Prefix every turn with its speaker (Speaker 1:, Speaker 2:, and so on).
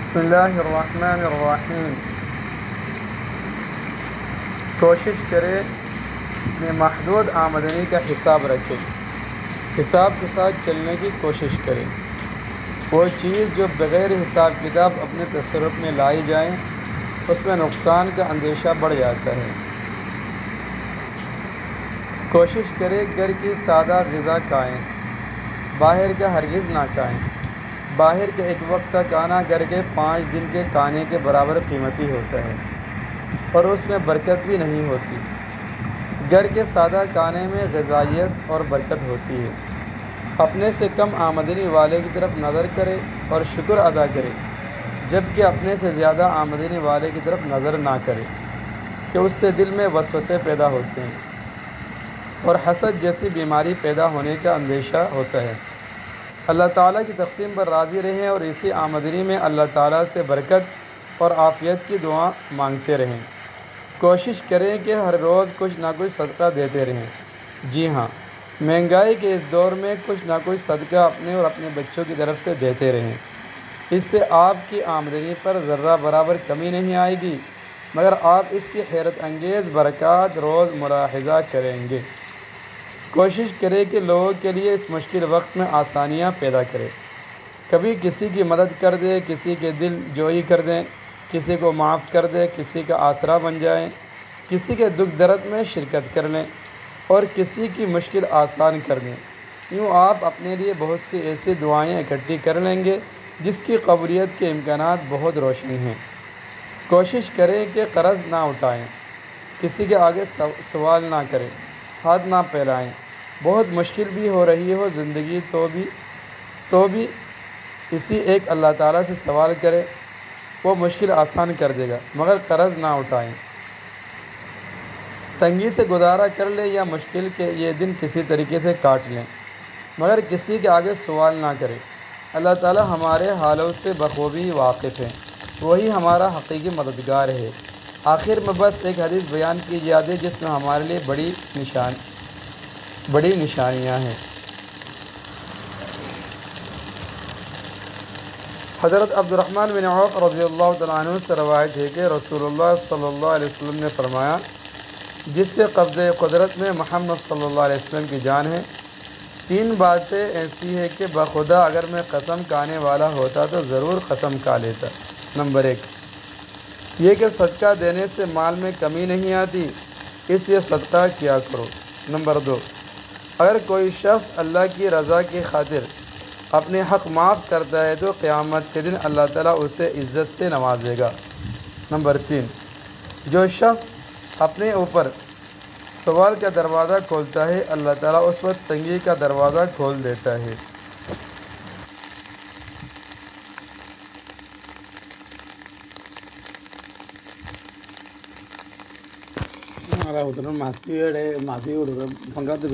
Speaker 1: بسم اللہ الرحمن الرحیم۔ کوشش کرے اپنے محدود آمدنی کا حساب رکھے، حساب کے ساتھ چلنے کی کوشش کرے۔ وہ چیز جو بغیر حساب کتاب اپنے تصرف میں لائی جائیں اس میں نقصان کا اندیشہ بڑھ جاتا ہے۔ کوشش کرے گھر کی سادہ غذا کھائیں، باہر کا ہرگز نہ کھائیں۔ باہر کے ایک وقت کا کھانا گھر کے 5 دن کے کھانے کے برابر قیمتی ہوتا ہے اور اس میں برکت بھی نہیں ہوتی۔ گھر کے سادہ کھانے میں غذائیت اور برکت ہوتی ہے۔ اپنے سے کم آمدنی والے کی طرف نظر کرے اور شکر ادا کرے، جبکہ اپنے سے زیادہ آمدنی والے کی طرف نظر نہ کرے کہ اس سے دل میں وسوسے پیدا ہوتے ہیں اور حسد جیسی بیماری پیدا ہونے کا اندیشہ ہوتا ہے۔ اللہ تعالیٰ کی تقسیم پر راضی رہیں اور اسی آمدنی میں اللہ تعالیٰ سے برکت اور عافیت کی دعا مانگتے رہیں۔ کوشش کریں کہ ہر روز کچھ نہ کچھ صدقہ دیتے رہیں۔ جی ہاں، مہنگائی کے اس دور میں کچھ نہ کچھ صدقہ اپنے اور اپنے بچوں کی طرف سے دیتے رہیں۔ اس سے آپ کی آمدنی پر ذرہ برابر کمی نہیں آئے گی، مگر آپ اس کی حیرت انگیز برکات روز ملاحظہ کریں گے۔ کوشش کرے کہ لوگوں کے لیے اس مشکل وقت میں آسانیاں پیدا کرے۔ کبھی کسی کی مدد کر دے، کسی کے دل جوئی کر دیں، کسی کو معاف کر دے، کسی کا آسرا بن جائیں، کسی کے دکھ درد میں شرکت کر لیں اور کسی کی مشکل آسان کر دیں۔ یوں آپ اپنے لیے بہت سی ایسی دعائیں اکٹھی کر لیں گے جس کی قبولیت کے امکانات بہت روشن ہیں۔ کوشش کریں کہ قرض نہ اٹھائیں، کسی کے آگے سوال نہ کریں، ہاتھ نہ پھیلائیں۔ بہت مشکل بھی ہو رہی ہو زندگی تو بھی اسی ایک اللہ تعالیٰ سے سوال کریں، وہ مشکل آسان کر دے گا، مگر قرض نہ اٹھائیں۔ تنگی سے گزارا کر لیں یا مشکل کے یہ دن کسی طریقے سے کاٹ لیں، مگر کسی کے آگے سوال نہ کریں۔ اللہ تعالیٰ ہمارے حالوں سے بخوبی واقف ہے، وہی ہمارا حقیقی مددگار ہے۔ آخر میں بس ایک حدیث بیان کی جاتی ہے جس میں ہمارے لیے بڑی نشانیاں ہیں۔ حضرت عبدالرحمن بن عوف رضی اللہ تعالیٰ عنہ سے روایت ہے کہ رسول اللہ صلی اللہ علیہ وسلم نے فرمایا، جس سے قبضہ قدرت میں محمد صلی اللہ علیہ وسلم کی جان ہے، 3 باتیں ایسی ہیں کہ بخدا اگر میں قسم کھانے والا ہوتا تو ضرور قسم کھا لیتا۔ نمبر 1، یہ کہ صدقہ دینے سے مال میں کمی نہیں آتی، اس لیے صدقہ کیا کرو۔ نمبر 2، اگر کوئی شخص اللہ کی رضا کی خاطر اپنے حق معاف کرتا ہے تو قیامت کے دن اللہ تعالیٰ اسے عزت سے نوازے گا۔ نمبر 3، جو شخص اپنے اوپر سوال کا دروازہ کھولتا ہے اللہ تعالیٰ اس پر تنگی کا دروازہ کھول دیتا ہے۔
Speaker 2: ಮಾಸಿ ಹುಡುಗರು ಫಂಗಾತ